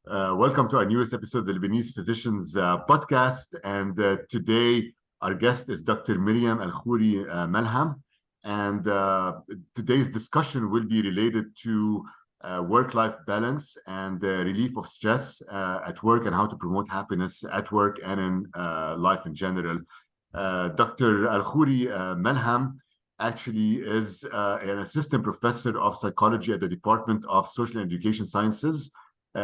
Welcome to our newest episode of the Lebanese Physicians Podcast. And today, our guest is Dr. Myriam El Khoury Malhame. And today's discussion will be related to work-life balance and relief of stress at work and how to promote happiness at work and in life in general. Dr. El Khoury Malhame actually is an assistant professor of psychology at the Department of Social and Education Sciences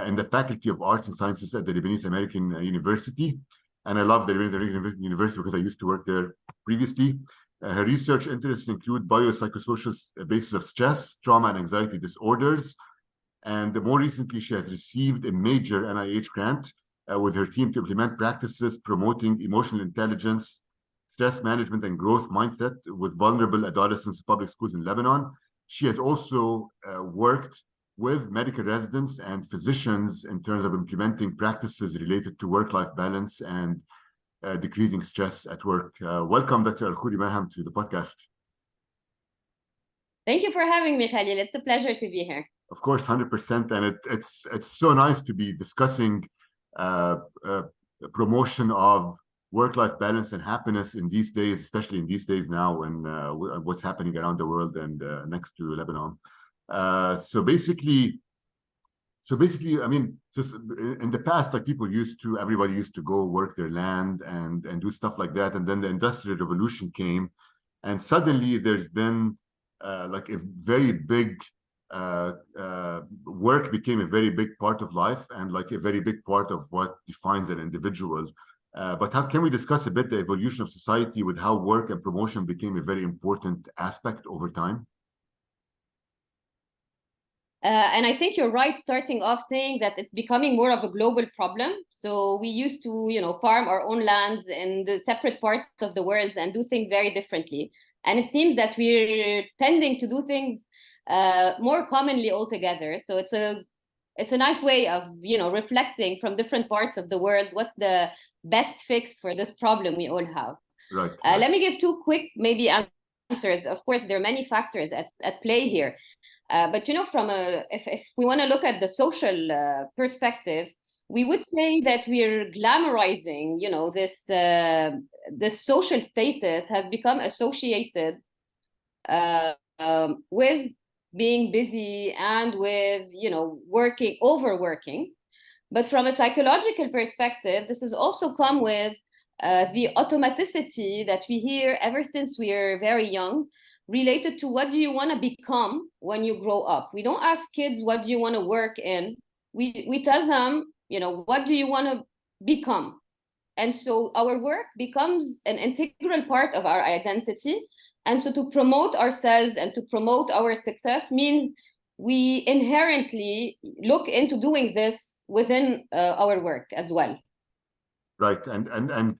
in the Faculty of Arts and Sciences at the Lebanese American University. And I love the Lebanese American University because I used to work there previously. Her research interests include biopsychosocial basis of stress, trauma, and anxiety disorders. And more recently, she has received a major NIH grant with her team to implement practices promoting emotional intelligence, stress management, and growth mindset with vulnerable adolescents in public schools in Lebanon. She has also worked with medical residents and physicians in terms of implementing practices related to work-life balance and decreasing stress at work. Welcome, Dr. El Khoury Malhame, to the podcast. Thank you for having me, Khalil. It's a pleasure to be here. Of course, 100%. And it's so nice to be discussing promotion of work-life balance and happiness in these days, especially in these days now and what's happening around the world and next to Lebanon. So basically, I mean, just in the past, like everybody used to go work their land and do stuff like that. And then the Industrial Revolution came, and suddenly there's been like a very big work became a very big part of life and like a very big part of what defines an individual. But how can we discuss a bit the evolution of society with how work and promotion became a very important aspect over time? And I think you're right, starting off saying that it's becoming more of a global problem. So we used to, farm our own lands in the separate parts of the world and do things very differently. And it seems that we're tending to do things more commonly altogether. So it's a nice way of, reflecting from different parts of the world what's the best fix for this problem we all have. Right. Let me give two quick maybe answers. Of course, there are many factors at play here. But if we want to look at the social perspective, we would say that we're glamorizing, this social status has become associated with being busy and with, overworking. But from a psychological perspective, this has also come with the automaticity that we hear ever since we're very young, related to what do you want to become when you grow up. We don't ask kids, what do you want to work in? We tell them, what do you want to become? And so our work becomes an integral part of our identity. And so to promote ourselves and to promote our success means we inherently look into doing this within our work as well. Right. And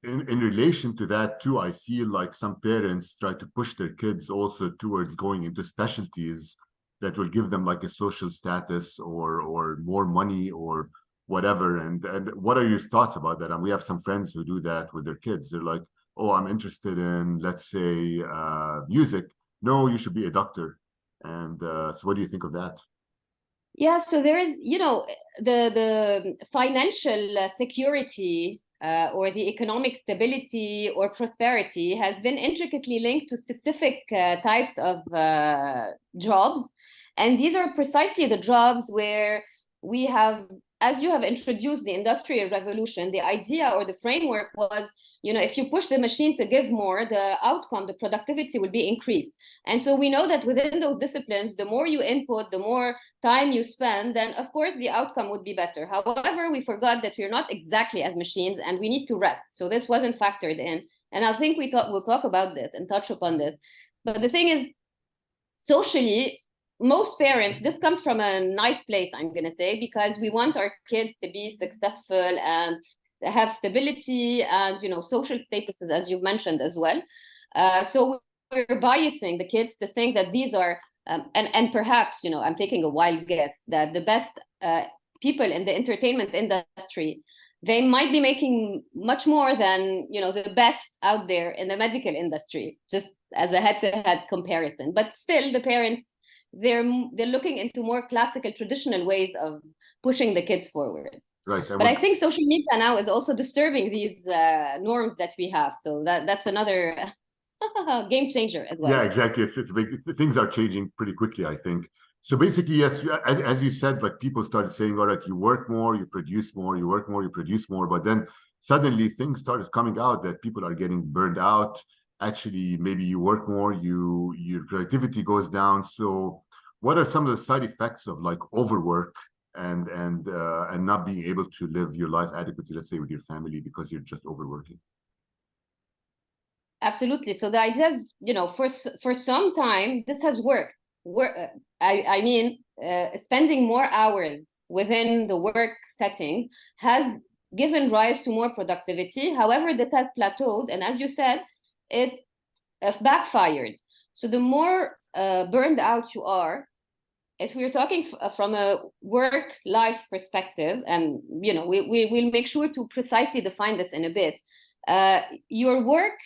in relation to that too, I feel like some parents try to push their kids also towards going into specialties that will give them like a social status or more money or whatever. And what are your thoughts about that? And we have some friends who do that with their kids. They're like, oh, I'm interested in, let's say, music. No, you should be a doctor. And so what do you think of that? Yeah, so there is, the financial security or the economic stability or prosperity has been intricately linked to specific types of jobs. And these are precisely the jobs where we have, as you have introduced the Industrial Revolution, the idea or the framework was, if you push the machine to give more, the outcome, the productivity will be increased. And so we know that within those disciplines, the more you input, the more time you spend, then of course the outcome would be better. However, we forgot that we're not exactly as machines and we need to rest. So this wasn't factored in. And I think we'll talk about this and touch upon this. But the thing is, socially, most parents, this comes from a nice place, I'm going to say, because we want our kids to be successful and have stability and, social statuses, as you mentioned as well. So we're biasing the kids to think that these are, and perhaps, I'm taking a wild guess, that the best people in the entertainment industry, they might be making much more than, the best out there in the medical industry, just as a head-to-head comparison. But still, the parents they're looking into more classical, traditional ways of pushing the kids forward. Right. But I think social media now is also disturbing these norms that we have. So that's another game changer as well. Yeah, exactly. It's big. Things are changing pretty quickly, I think. So basically, yes, as you said, like people started saying, all right, you work more, you produce more, you work more, you produce more. But then suddenly things started coming out that people are getting burned out. Actually, maybe you work more, your creativity goes down. So what are some of the side effects of like overwork and not being able to live your life adequately, let's say with your family, because you're just overworking? Absolutely. So the idea is, for some time, this has worked. I mean, spending more hours within the work setting has given rise to more productivity. However, this has plateaued. And as you said, it backfired. So the more burned out you are, if we're talking from a work-life perspective, and we'll make sure to precisely define this in a bit, your work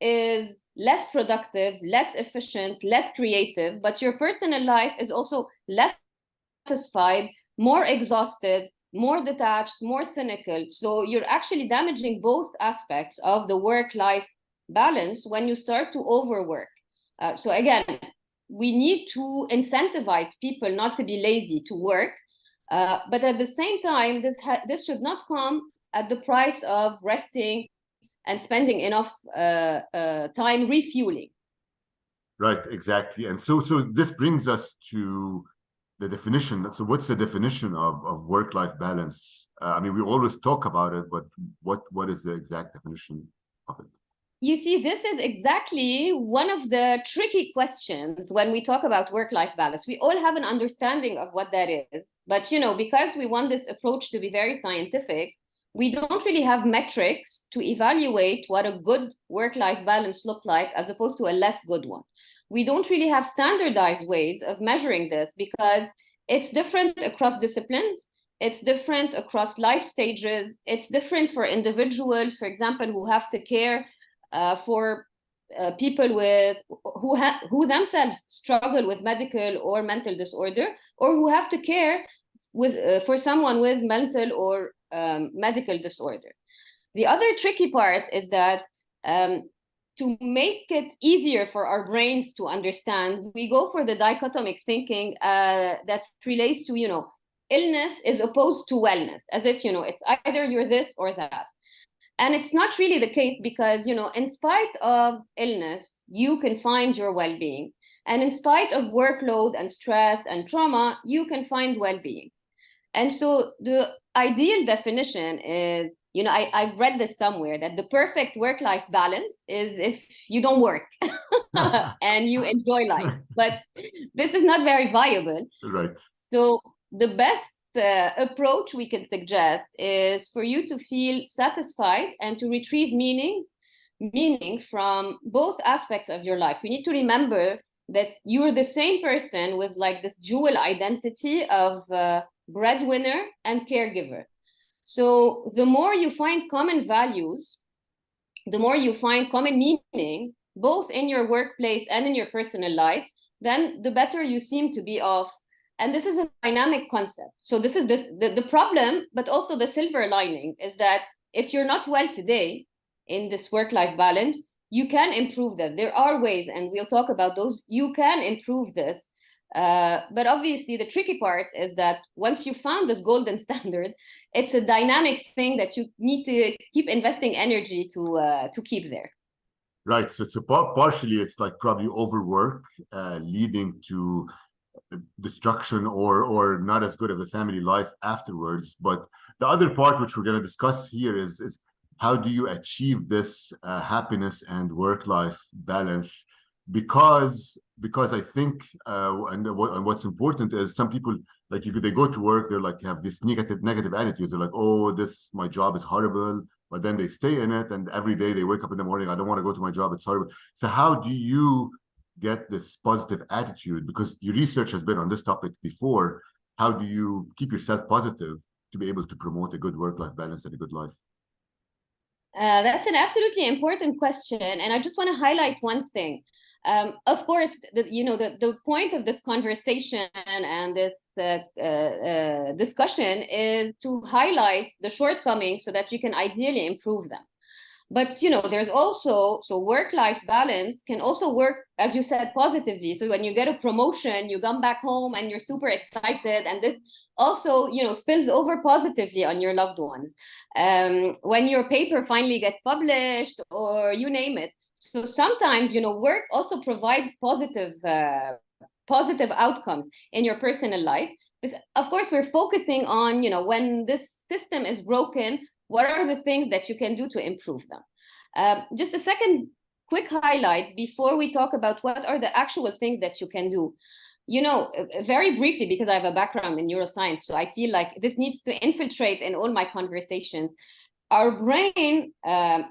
is less productive, less efficient, less creative, but your personal life is also less satisfied, more exhausted, more detached, more cynical. So you're actually damaging both aspects of the work-life balance when you start to overwork. So again, we need to incentivize people not to be lazy to work, but at the same time, this should not come at the price of resting and spending enough time refueling. Right, exactly. And so this brings us to the definition. So what's the definition of work-life balance? I mean, we always talk about it, but what is the exact definition of it? You see, this is exactly one of the tricky questions when we talk about work-life balance. We all have an understanding of what that is, but because we want this approach to be very scientific, we don't really have metrics to evaluate what a good work-life balance looks like as opposed to a less good one. We don't really have standardized ways of measuring this because it's different across disciplines. It's different across life stages. It's different for individuals, for example, who have to care for people who themselves struggle with medical or mental disorder, or who have to care for someone with mental or medical disorder. The other tricky part is that to make it easier for our brains to understand, we go for the dichotomic thinking that relates to, illness is opposed to wellness, as if, it's either you're this or that. And it's not really the case because, in spite of illness, you can find your well-being. And in spite of workload and stress and trauma, you can find well-being. And so the ideal definition is, I've read this somewhere, that the perfect work-life balance is if you don't work and you enjoy life. But this is not very viable. Right. So the best approach we can suggest is for you to feel satisfied and to retrieve meaning from both aspects of your life. You need to remember that you're the same person with like this dual identity of breadwinner and caregiver. So the more you find common values, the more you find common meaning, both in your workplace and in your personal life, then the better you seem to be off. And this is a dynamic concept. So this is the problem, but also the silver lining is that if you're not well today in this work-life balance, you can improve that. There are ways, and we'll talk about those. You can improve this. But obviously, the tricky part is that once you found this golden standard, it's a dynamic thing that you need to keep investing energy to keep there. Right. So partially, it's like probably overwork leading to destruction or not as good of a family life afterwards. But the other part which we're going to discuss here is how do you achieve this happiness and work-life balance? Because I think and what's important is some people, like if they go to work, they're like have this negative attitude. They're like, oh, my job is horrible, but then they stay in it, and every day they wake up in the morning, I don't want to go to my job, it's horrible. So how do you get this positive attitude? Because your research has been on this topic before. How do you keep yourself positive to be able to promote a good work-life balance and a good life? That's an absolutely important question. And I just want to highlight one thing. Of course, the point of this conversation and this discussion is to highlight the shortcomings so that we can ideally improve them. But there's also, so work-life balance can also work, as you said, positively. So when you get a promotion, you come back home and you're super excited, and this also spills over positively on your loved ones. When your paper finally gets published, or you name it. So sometimes work also provides positive outcomes in your personal life. But of course, we're focusing on when this system is broken, what are the things that you can do to improve them? Just a second quick highlight before we talk about what are the actual things that you can do. Very briefly, because I have a background in neuroscience, so I feel like this needs to infiltrate in all my conversations. Our brain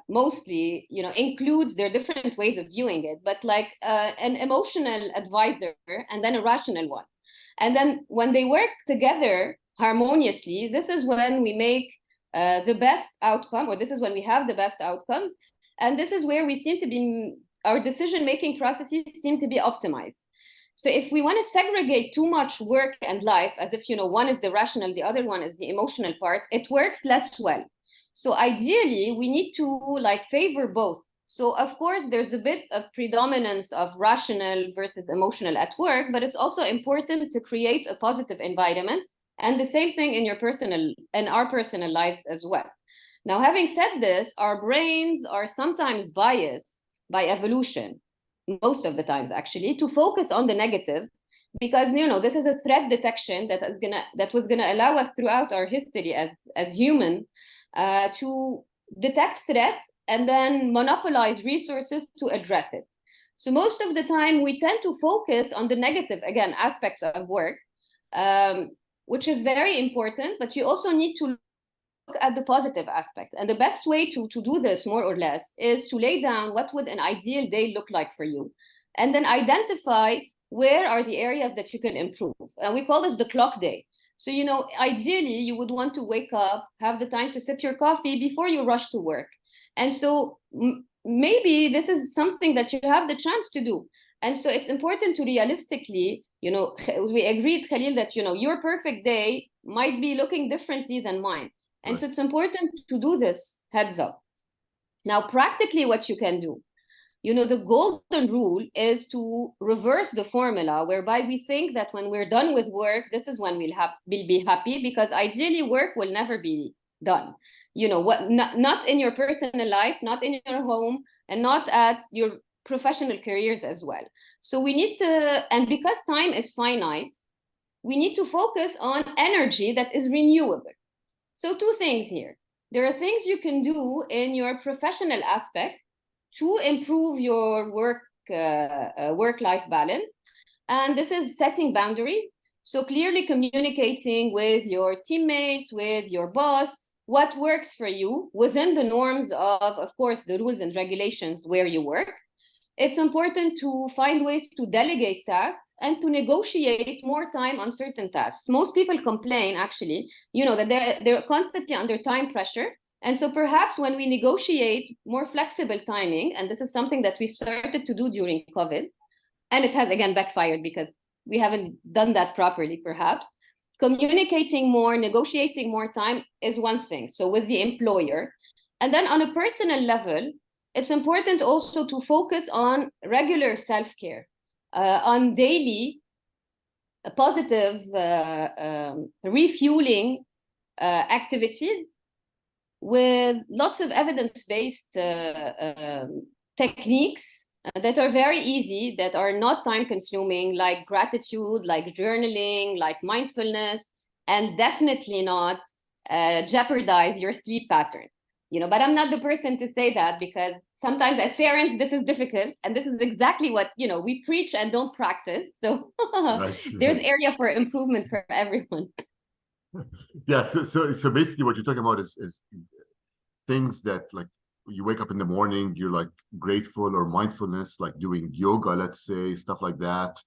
mostly, includes their different ways of viewing it, but like an emotional advisor and then a rational one. And then when they work together harmoniously, this is when we make the best outcome, or this is when we have the best outcomes. And this is where we seem to be, our decision-making processes seem to be optimized. So if we want to segregate too much work and life, as if, one is the rational, the other one is the emotional part, it works less well. So ideally, we need to favor both. So of course, there's a bit of predominance of rational versus emotional at work, but it's also important to create a positive environment. And the same thing in our personal lives as well. Now, having said this, our brains are sometimes biased by evolution, most of the times actually, to focus on the negative, because this is a threat detection that was gonna allow us throughout our history as humans to detect threat and then monopolize resources to address it. So most of the time, we tend to focus on the negative, again, aspects of work, which is very important, but you also need to look at the positive aspects. And the best way to do this, more or less, is to lay down what would an ideal day look like for you, and then identify where are the areas that you can improve. And we call this the clock day. So, ideally, you would want to wake up, have the time to sip your coffee before you rush to work. And so maybe this is something that you have the chance to do. And so it's important to realistically, we agreed, Khalil, that, your perfect day might be looking differently than mine. And right. So it's important to do this heads up. Now, practically what you can do, the golden rule is to reverse the formula, whereby we think that when we're done with work, this is when we'll be happy, because ideally work will never be done. Not in your personal life, not in your home, and not at your professional careers as well. So we need to, and because time is finite, we need to focus on energy that is renewable. So two things here. There are things you can do in your professional aspect to improve your work-life balance. And this is setting boundaries. So clearly communicating with your teammates, with your boss, what works for you within the norms of course, the rules and regulations where you work. It's important to find ways to delegate tasks and to negotiate more time on certain tasks. Most people complain, actually, that they're constantly under time pressure. And so perhaps when we negotiate more flexible timing, and this is something that we've started to do during COVID, and it has again backfired because we haven't done that properly, perhaps, communicating more, negotiating more time is one thing. So with the employer. And then on a personal level, it's important also to focus on regular self-care, on daily positive refueling activities with lots of evidence-based techniques that are very easy, that are not time-consuming, like gratitude, like journaling, like mindfulness, and definitely not jeopardize your sleep pattern. But I'm not the person to say that, because sometimes as parents, this is difficult. And this is exactly what, we preach and don't practice. So there's area for improvement for everyone. Yeah. So basically what you're talking about is things that, like, you wake up in the morning, you're like grateful, or mindfulness, like doing yoga, let's say, stuff like that,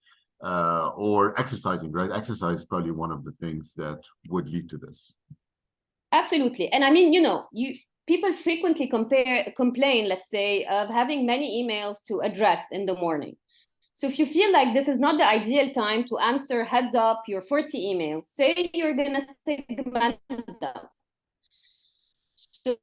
or exercising, right? Exercise is probably one of the things that would lead to this. Absolutely. And I mean, people frequently complain, let's say, of having many emails to address in the morning. So if you feel like this is not the ideal time to answer heads up your 40 emails, say you're going to segment them. So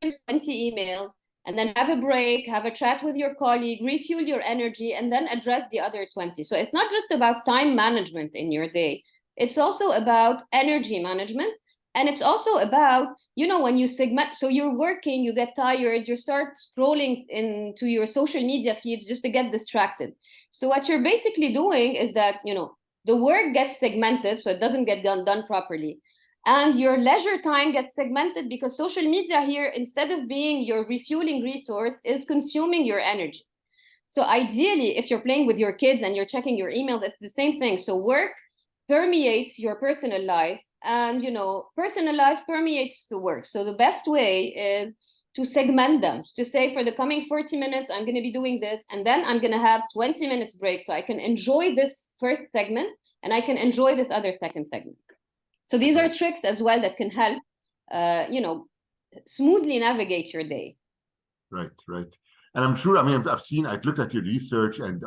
20 emails, and then have a break, have a chat with your colleague, refuel your energy, and then address the other 20. So it's not just about time management in your day. It's also about energy management. And it's also about, when you segment, so you're working, you get tired, you start scrolling into your social media feeds just to get distracted. So what you're basically doing is that, the work gets segmented, so it doesn't get done properly. And your leisure time gets segmented because social media here, instead of being your refueling resource, is consuming your energy. So ideally, if you're playing with your kids and you're checking your emails, it's the same thing. So work permeates your personal life, and personal life permeates the work. So the best way is to segment them, to say for the coming 40 minutes, I'm going to be doing this, and then I'm going to have 20 minutes break so I can enjoy this first segment and I can enjoy this other second segment. So these are tricks as well that can help, smoothly navigate your day. Right. And I'm sure, I've looked at your research, and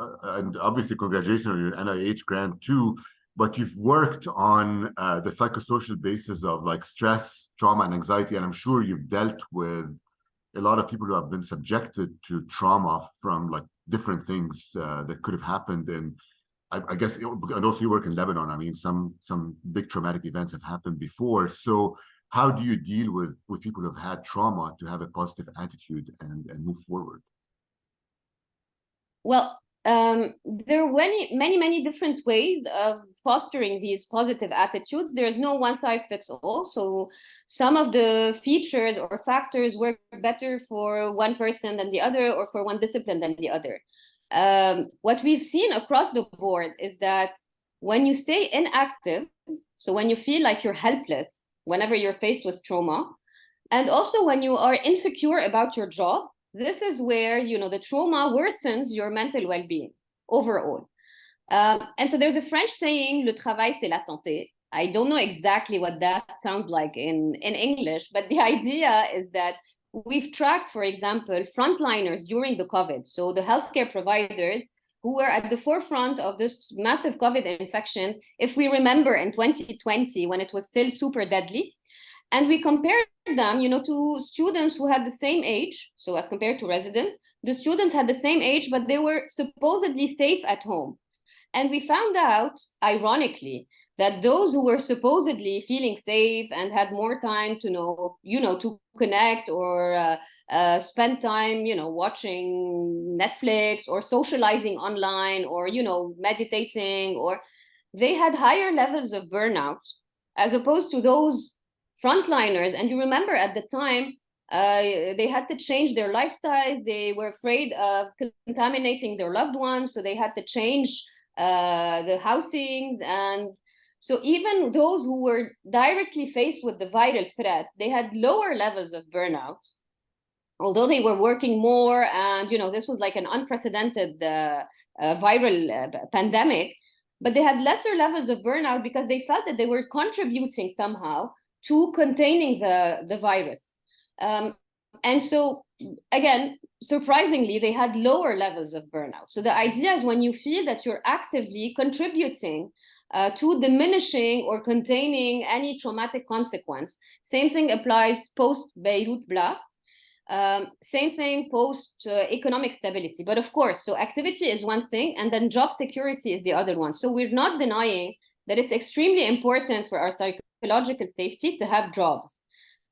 obviously congratulations on your NIH grant too, but you've worked on the psychosocial basis of like stress, trauma, and anxiety. And I'm sure you've dealt with a lot of people who have been subjected to trauma from like different things that could have happened. And I guess, and also you work in Lebanon. Some big traumatic events have happened before. So how do you deal with people who have had trauma to have a positive attitude and move forward? Well, there are many different ways of fostering these positive attitudes. There is no one size fits all. So some of the features or factors work better for one person than the other, or for one discipline than the other. What we've seen across the board is that when you stay inactive, so when you feel like you're helpless whenever you're faced with trauma, and also when you are insecure about your job, this is where, the trauma worsens your mental well-being overall. And so there's a French saying, le travail, c'est la santé. I don't know exactly what that sounds like in English, but the idea is that we've tracked, for example, frontliners during the COVID. So the healthcare providers who were at the forefront of this massive COVID infection, if we remember in 2020, when it was still super deadly. And we compared them, to students who had the same age. So as compared to residents, the students had the same age, but they were supposedly safe at home. And we found out, ironically, that those who were supposedly feeling safe and had more time to to connect or spend time, watching Netflix or socializing online or, meditating, or they had higher levels of burnout as opposed to those frontliners. And you remember at the time, they had to change their lifestyles. They were afraid of contaminating their loved ones, so they had to change the housings. And so even those who were directly faced with the viral threat, they had lower levels of burnout, although they were working more. And, this was like an unprecedented viral pandemic, but they had lesser levels of burnout because they felt that they were contributing somehow to containing the virus. And so, again, surprisingly, they had lower levels of burnout. So the idea is when you feel that you're actively contributing to diminishing or containing any traumatic consequence. Same thing applies post-Beirut blast. Same thing post-economic stability. But of course, so activity is one thing, and then job security is the other one. So we're not denying that it's extremely important for our psychological safety to have jobs.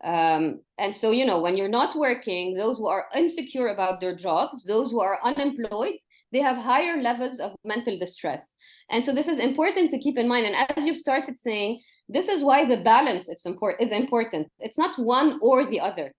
And so, when you're not working, those who are insecure about their jobs, those who are unemployed, they have higher levels of mental distress. And so this is important to keep in mind. And as you've started saying, this is why the balance is important. It's not one or the other.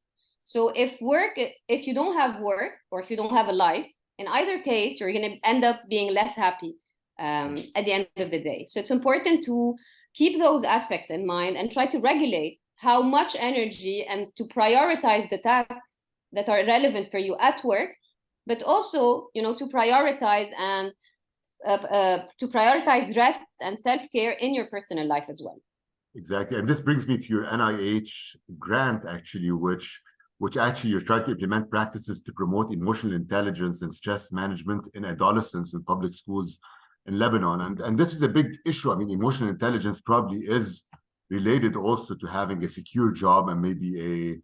So if you don't have work, or if you don't have a life, in either case, you're going to end up being less happy at the end of the day. So it's important to keep those aspects in mind and try to regulate how much energy, and to prioritize the tasks that are relevant for you at work, but also, to prioritize rest and self-care in your personal life as well. Exactly. And this brings me to your NIH grant, actually, which which actually you're trying to implement practices to promote emotional intelligence and stress management in adolescents in public schools in Lebanon. And this is a big issue. I mean, emotional intelligence probably is related also to having a secure job and maybe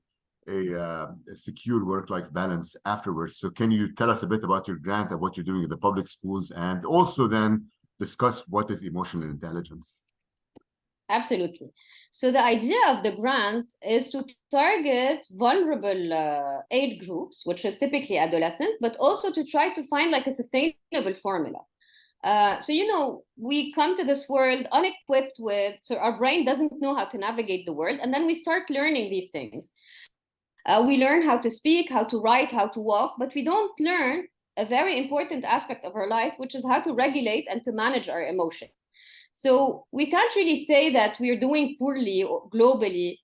a secure work-life balance afterwards. So can you tell us a bit about your grant and what you're doing in the public schools, and also then discuss what is emotional intelligence? Absolutely. So the idea of the grant is to target vulnerable age groups, which is typically adolescent, but also to try to find like a sustainable formula. So, we come to this world unequipped with, so our brain doesn't know how to navigate the world. And then we start learning these things. We learn how to speak, how to write, how to walk, but we don't learn a very important aspect of our life, which is how to regulate and to manage our emotions. So we can't really say that we're doing poorly globally,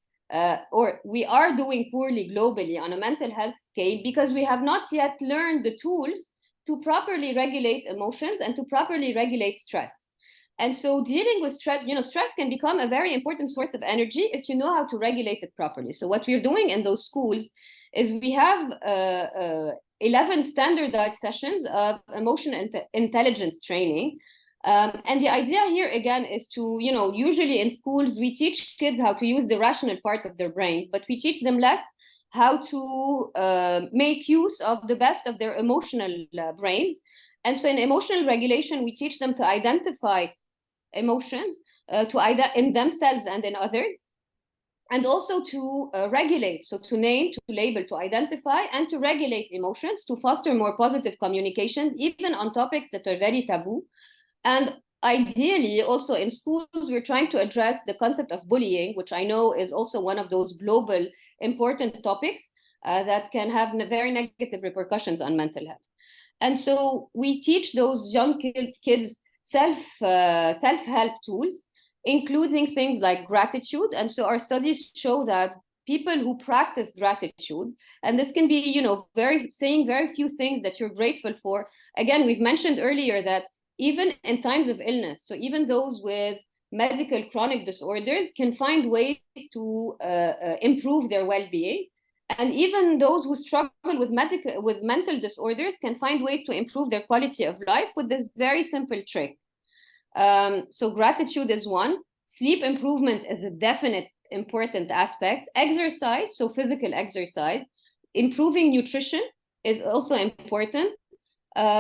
or we are doing poorly globally on a mental health scale, because we have not yet learned the tools to properly regulate emotions and to properly regulate stress. And so dealing with stress, stress can become a very important source of energy if you know how to regulate it properly. So what we're doing in those schools is we have 11 standardized sessions of emotional intelligence training. And the idea here, again, is to, usually in schools, we teach kids how to use the rational part of their brains, but we teach them less how to make use of the best of their emotional brains. And so in emotional regulation, we teach them to identify emotions in themselves and in others, and also to regulate, so to name, to label, to identify, and to regulate emotions, to foster more positive communications, even on topics that are very taboo. And ideally, also in schools, we're trying to address the concept of bullying, which I know is also one of those global important topics that can have very negative repercussions on mental health. And so we teach those young kids self-help tools, including things like gratitude. And so our studies show that people who practice gratitude, and this can be, saying very few things that you're grateful for. Again, we've mentioned earlier that even in times of illness, so even those with medical chronic disorders can find ways to improve their well-being. And even those who struggle with mental disorders can find ways to improve their quality of life with this very simple trick. So gratitude is one. Sleep improvement is a definite important aspect. Exercise, so physical exercise. Improving nutrition is also important.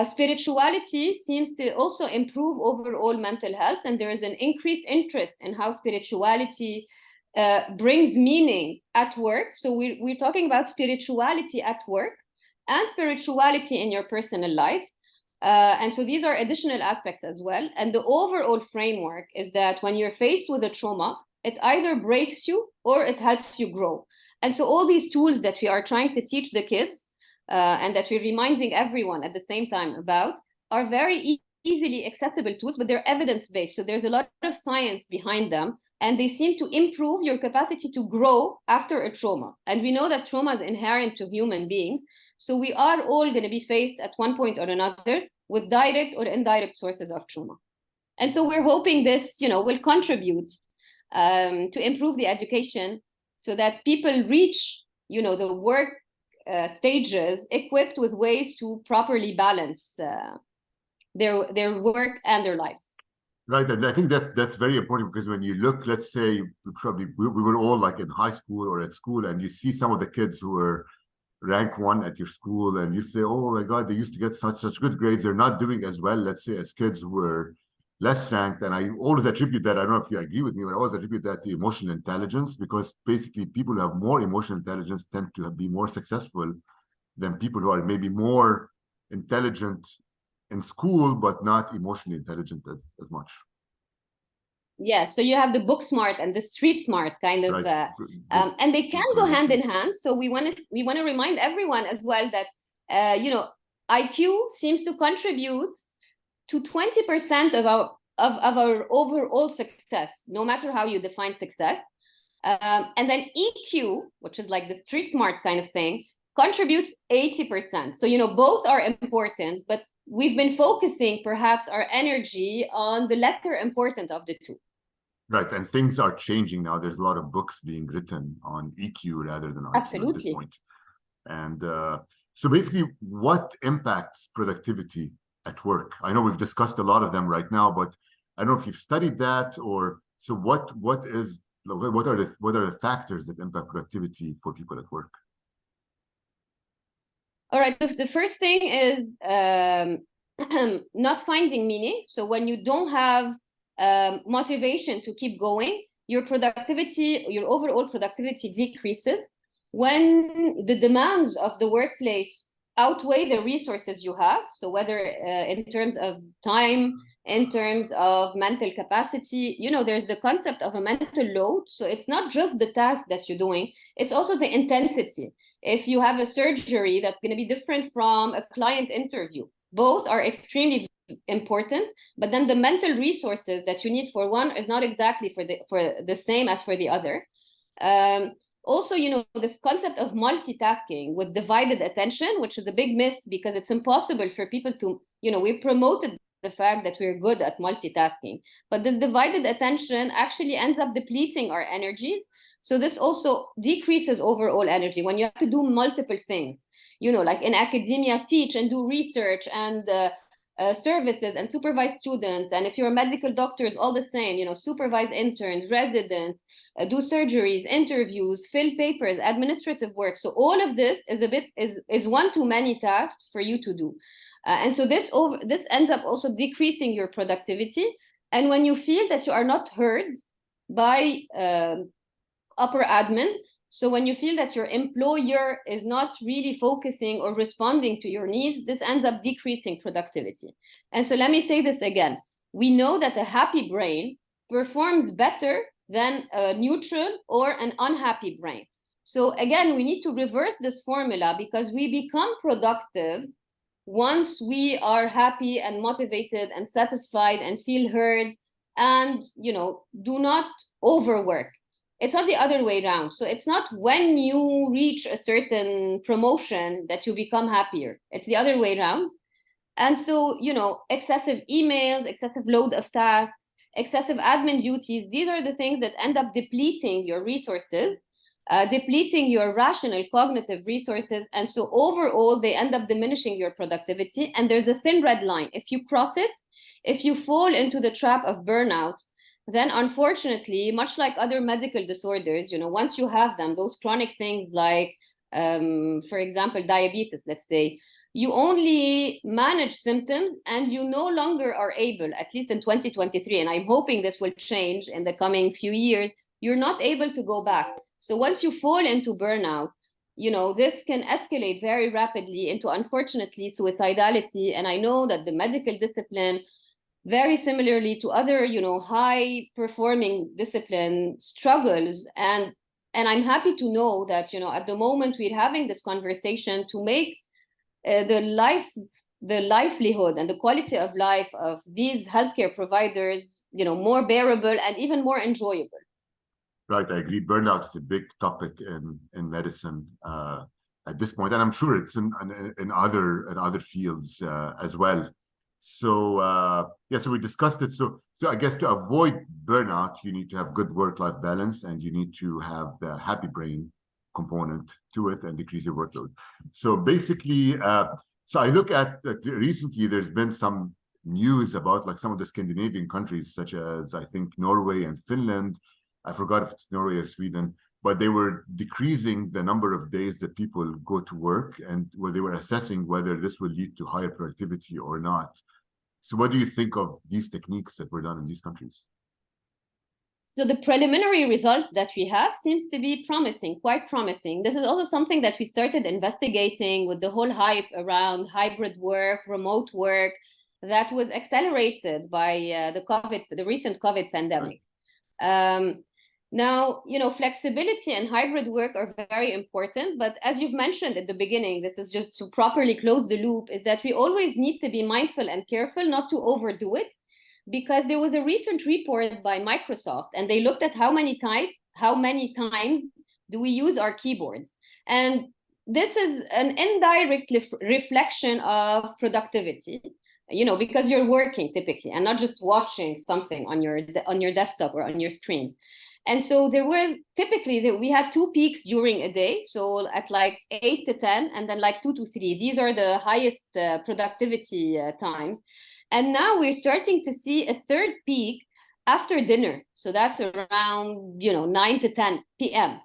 Spirituality seems to also improve overall mental health, and there is an increased interest in how spirituality brings meaning at work. So we're talking about spirituality at work and spirituality in your personal life. And so these are additional aspects as well. And the overall framework is that when you're faced with a trauma, it either breaks you or it helps you grow. And so all these tools that we are trying to teach the kids and that we're reminding everyone at the same time about are very easily accessible tools, but they're evidence-based. So there's a lot of science behind them, and they seem to improve your capacity to grow after a trauma. And we know that trauma is inherent to human beings. So we are all going to be faced at one point or another with direct or indirect sources of trauma. And so we're hoping this, will contribute to improve the education so that people reach, the work stages equipped with ways to properly balance their work and their lives. Right, and I think that's very important, because when you look, let's say we were all like in high school or at school, and you see some of the kids who are rank 1 at your school, and you say, oh my God, they used to get such good grades. They're not doing as well, let's say, as kids who were less ranked. And I always attribute that, I don't know if you agree with me, but I always attribute that to emotional intelligence, because basically people who have more emotional intelligence tend to be more successful than people who are maybe more intelligent in school, but not emotionally intelligent as much. Yes, so you have the book smart and the street smart kind of, right. And they can go hand in hand. So we want to remind everyone as well that IQ seems to contribute to 20% of our overall success, no matter how you define success. And then EQ, which is like the street smart kind of thing, contributes 80%. So both are important, but we've been focusing perhaps our energy on the lesser important of the two. Right, and things are changing now. There's a lot of books being written on EQ rather than on Absolutely. at this point. And so basically, what impacts productivity at work? I know we've discussed a lot of them right now, but I don't know if you've studied that, or so what are the factors that impact productivity for people at work? All right, the first thing is not finding meaning. So when you don't have motivation to keep going, your productivity, your overall productivity decreases. When the demands of the workplace outweigh the resources you have, so whether in terms of time, in terms of mental capacity, there's the concept of a mental load. So it's not just the task that you're doing, it's also the intensity. If you have a surgery that's going to be different from a client interview, both are extremely important, but then the mental resources that you need for one is not exactly for the same as for the other. Also, this concept of multitasking with divided attention, which is a big myth because it's impossible for people to, we promoted the fact that we're good at multitasking, but this divided attention actually ends up depleting our energy. So this also decreases overall energy when you have to do multiple things, like in academia, teach and do research and services and supervise students. And if you're a medical doctor, it's all the same, supervise interns, residents, do surgeries, interviews, fill papers, administrative work. So all of this is one too many tasks for you to do. And so this ends up also decreasing your productivity. And when you feel that you are not heard by upper admin, so when you feel that your employer is not really focusing or responding to your needs, this ends up decreasing productivity. And so let me say this again. We know that a happy brain performs better than a neutral or an unhappy brain. So again, we need to reverse this formula because we become productive once we are happy and motivated and satisfied and feel heard and, do not overwork. It's not the other way around. So it's not when you reach a certain promotion that you become happier. It's the other way around. And so, excessive emails, excessive load of tasks, excessive admin duties, these are the things that end up depleting your resources, depleting your rational cognitive resources. And so overall, they end up diminishing your productivity. And there's a thin red line. If you cross it, if you fall into the trap of burnout, then unfortunately, much like other medical disorders, once you have them, those chronic things like, for example, diabetes, let's say, you only manage symptoms and you no longer are able, at least in 2023, and I'm hoping this will change in the coming few years, you're not able to go back. So once you fall into burnout, this can escalate very rapidly into, unfortunately, suicidality. And I know that the medical discipline, very similarly to other, high performing discipline, struggles. And I'm happy to know that, at the moment we're having this conversation to make the livelihood and the quality of life of these healthcare providers, more bearable and even more enjoyable. Right, I agree. Burnout is a big topic in medicine at this point, and I'm sure it's in other fields as well. So so we discussed it. So I guess to avoid burnout, you need to have good work-life balance, and you need to have the happy brain component to it and decrease your workload. So basically, so I look at recently, there's been some news about like some of the Scandinavian countries, such as I think Norway and Finland. I forgot if it's Norway or Sweden, but they were decreasing the number of days that people go to work, and where they were assessing whether this will lead to higher productivity or not. So what do you think of these techniques that were done in these countries? So the preliminary results that we have seems to be promising, quite promising. This is also something that we started investigating with the whole hype around hybrid work, remote work, that was accelerated by the recent COVID pandemic. Right. Now, flexibility and hybrid work are very important, but as you've mentioned at the beginning, this is just to properly close the loop, is that we always need to be mindful and careful not to overdo it, because there was a recent report by Microsoft, and they looked at how many times do we use our keyboards. And this is an indirect reflection of productivity, because you're working typically and not just watching something on your desktop or on your screens. And so there was typically we had two peaks during a day. So at like 8 to 10, and then like 2 to 3. These are the highest productivity times. And now we're starting to see a third peak after dinner. So that's around, 9 to 10 p.m.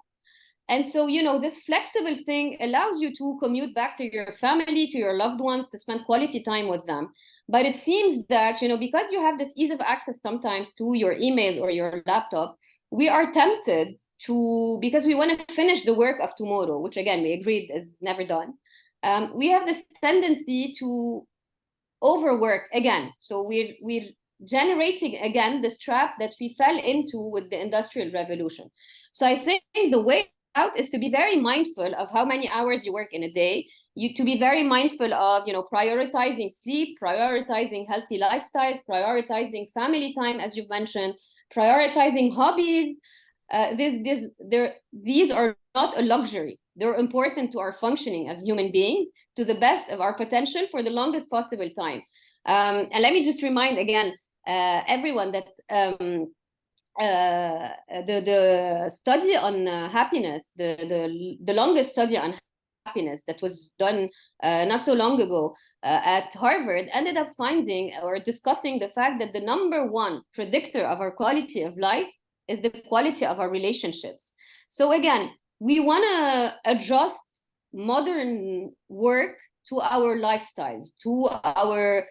And so, this flexible thing allows you to commute back to your family, to your loved ones, to spend quality time with them. But it seems that, because you have this ease of access sometimes to your emails or your laptop, we are tempted to, because we want to finish the work of tomorrow, which again, we agreed is never done. We have this tendency to overwork again. So we're generating again this trap that we fell into with the Industrial Revolution. So I think the way out is to be very mindful of how many hours you work in a day. To be very mindful of prioritizing sleep, prioritizing healthy lifestyles, prioritizing family time, as you've mentioned, prioritizing hobbies. These are not a luxury. They're important to our functioning as human beings to the best of our potential for the longest possible time. And let me just remind again everyone that the study on happiness, the longest study on happiness that was done not so long ago at Harvard, ended up finding or discussing the fact that the number one predictor of our quality of life is the quality of our relationships. So again, we want to adjust modern work to our lifestyles, to our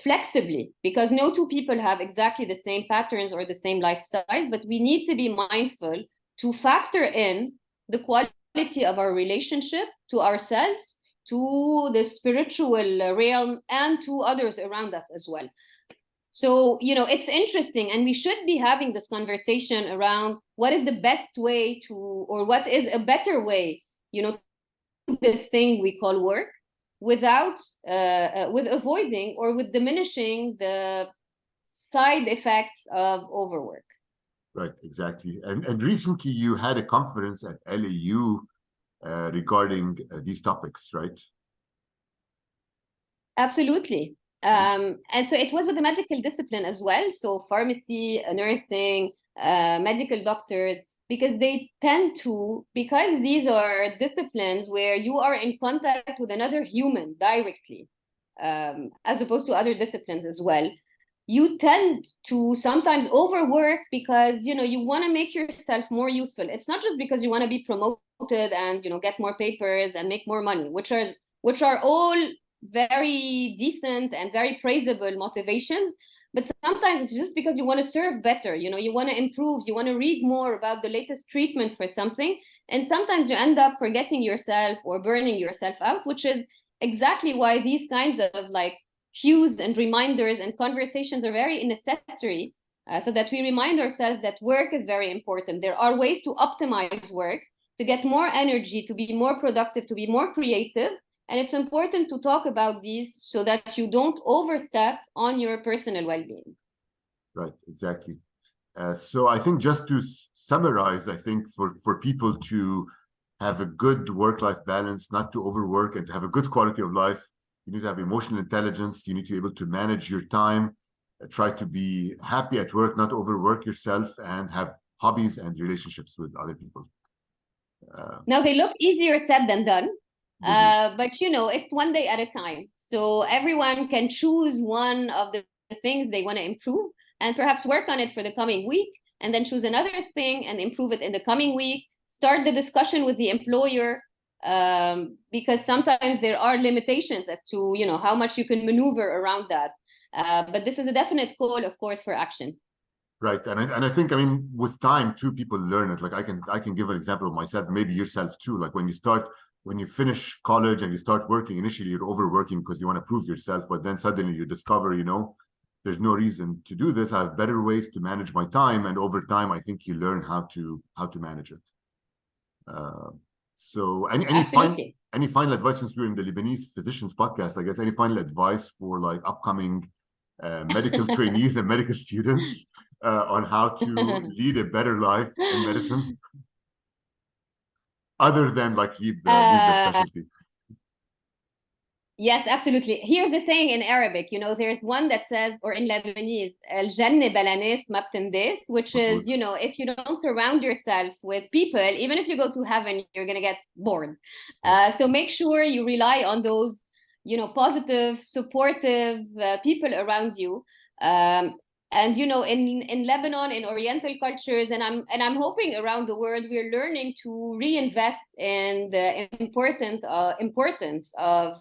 flexibly, because no two people have exactly the same patterns or the same lifestyle, but we need to be mindful to factor in the quality of our relationship to ourselves, to the spiritual realm, and to others around us as well. So, it's interesting, and we should be having this conversation around what is the best way to, or what is a better way, to do this thing we call work, without with avoiding or with diminishing the side effects of overwork. Right, exactly. And recently you had a conference at LAU regarding these topics, right? Absolutely. And so it was with the medical discipline as well. So pharmacy, nursing, medical doctors, because they tend to, because these are disciplines where you are in contact with another human directly, as opposed to other disciplines as well. You tend to sometimes overwork because, you want to make yourself more useful. It's not just because you want to be promoted and, get more papers and make more money, which are all very decent and very praisable motivations, but sometimes it's just because you want to serve better, you want to improve, you want to read more about the latest treatment for something, and sometimes you end up forgetting yourself or burning yourself out, which is exactly why these kinds of cues and reminders and conversations are very necessary, so that we remind ourselves that work is very important. There are ways to optimize work, to get more energy, to be more productive, to be more creative. And it's important to talk about these so that you don't overstep on your personal well-being. Right, exactly. So I think just to summarize, I think for people to have a good work-life balance, not to overwork, and to have a good quality of life, you need to have emotional intelligence. You need to be able to manage your time, try to be happy at work, not overwork yourself, and have hobbies and relationships with other people. Now, they look easier said than done. But it's one day at a time. So everyone can choose one of the things they want to improve and perhaps work on it for the coming week, and then choose another thing and improve it in the coming week. Start the discussion with the employer, because sometimes there are limitations as to how much you can maneuver around that. But this is a definite call, of course, for action. Right, and I think, I mean, with time too, people learn it. Like I can give an example of myself, maybe yourself too. Like when you finish college and you start working, initially you're overworking because you want to prove yourself, but then suddenly you discover, there's no reason to do this. I have better ways to manage my time, and over time, I think you learn how to manage it. So, any final advice, since we're in the Lebanese Physicians Podcast? I guess any final advice for upcoming medical trainees and medical students on how to lead a better life in medicine, other than leave the specialty? Yes, absolutely. Here's the thing in Arabic, there's one that says, or in Lebanese, الجنة بلا ما بتنداس, which is, if you don't surround yourself with people, even if you go to heaven, you're going to get bored. So make sure you rely on those, positive, supportive people around you. And in Lebanon, in Oriental cultures, and I'm hoping around the world, we're learning to reinvest in the importance of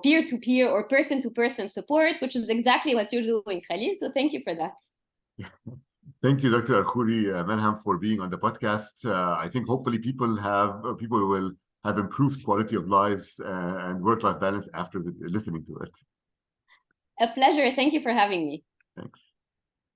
peer-to-peer or person-to-person support, which is exactly what you're doing, Khalil. So thank you for that. Thank you, Dr. El Khoury Malhame, for being on the podcast. I think hopefully people will have improved quality of lives and work-life balance after listening to it. A pleasure. Thank you for having me. Thanks.